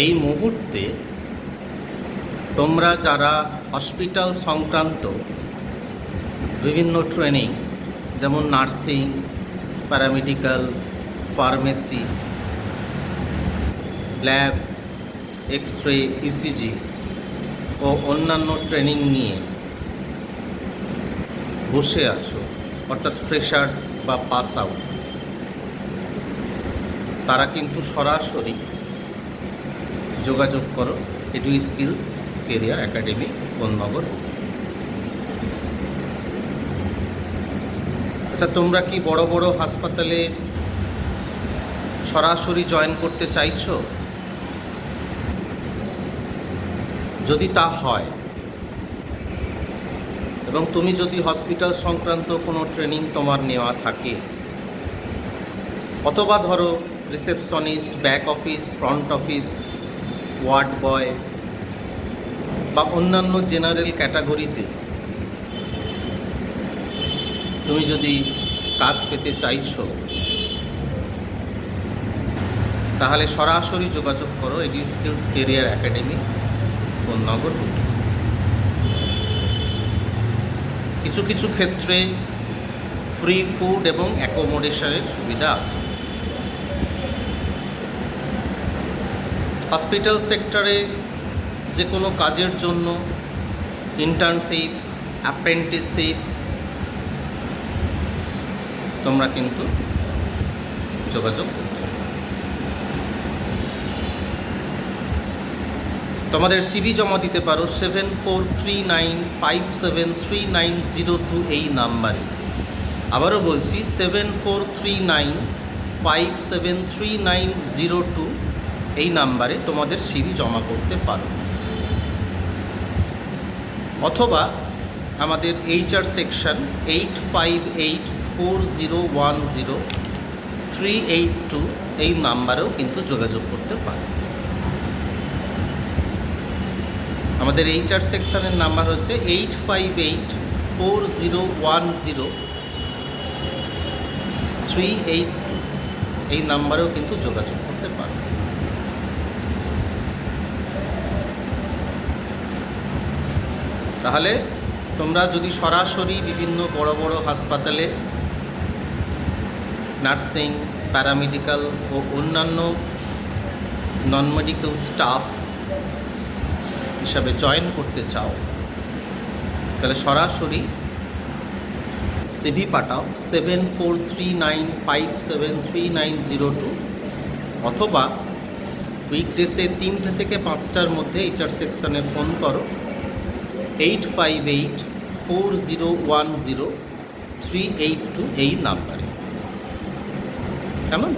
এই মুহূর্তে তোমরা যারা হসপিটাল সংক্রান্ত বিভিন্ন ট্রেনিং যেমন nursing, paramedical, pharmacy, lab, X ray, ECG ও অন্যান্য ট্রেনিং নিয়ে বসে আছো, অর্থাৎ ফ্রেশার্স বা পাস আউট, তারা কিন্তু সরাসরি যোগাযোগ করো edu skills career academy, Konnagar. আচ্ছা, তোমরা কি বড় বড় হাসপাতালে সরাসরি জয়েন করতে চাইছো? যদি তা হয় এবং তুমি যদি হসপিটাল সংক্রান্ত কোনো ট্রেনিং তোমার নেওয়া থাকে, অথবা ধরো receptionist, back office, front office, ward boy বা অন্যান্য জেনারেল ক্যাটাগরিতে তুমি যদি কাজ পেতে চাইছো, তাহলে সরাসরি যোগাযোগ করো edu skills career academy, Konnagar. কিছু কিছু ক্ষেত্রে ফ্রি ফুড এবং অ্যাকোমোডেশনের সুবিধা আছে। হসপিটাল সেক্টরে যে কোনো কাজের জন্য ইন্টার্নশিপ, অ্যাপ্রেন্টিসশিপ তোমরা কিন্তু যোগাযোগ করতে পারো। তোমাদের সিভি জমা দিতে পারো 7439573902 এই নাম্বারে। আবারও বলছি 7439573902 এই নাম্বারে তোমাদের সিভি জমা করতে পারো, অথবা আমাদের HR সেকশন 8584010382 এই নাম্বারেও কিন্তু যোগাযোগ করতে পারো। আমাদের HR সেকশনের নাম্বার হচ্ছে 8584010382 এই নাম্বারেও কিন্তু যোগাযোগ করতে পারো। তাহলে তোমরা যদি সরাসরি বিভিন্ন বড় বড় হাসপাতালে নার্সিং, প্যারামেডিক্যাল ও অন্যান্য নন মেডিকেল স্টাফ হিসাবে জয়েন করতে চাও, তাহলে সরাসরি সিভি পাঠাও 7439573902, অথবা উইকডেসে 3টে থেকে 5টার মধ্যে HR সেকশনে ফোন করো 8584010382 এই নাম্বারে। কেমন?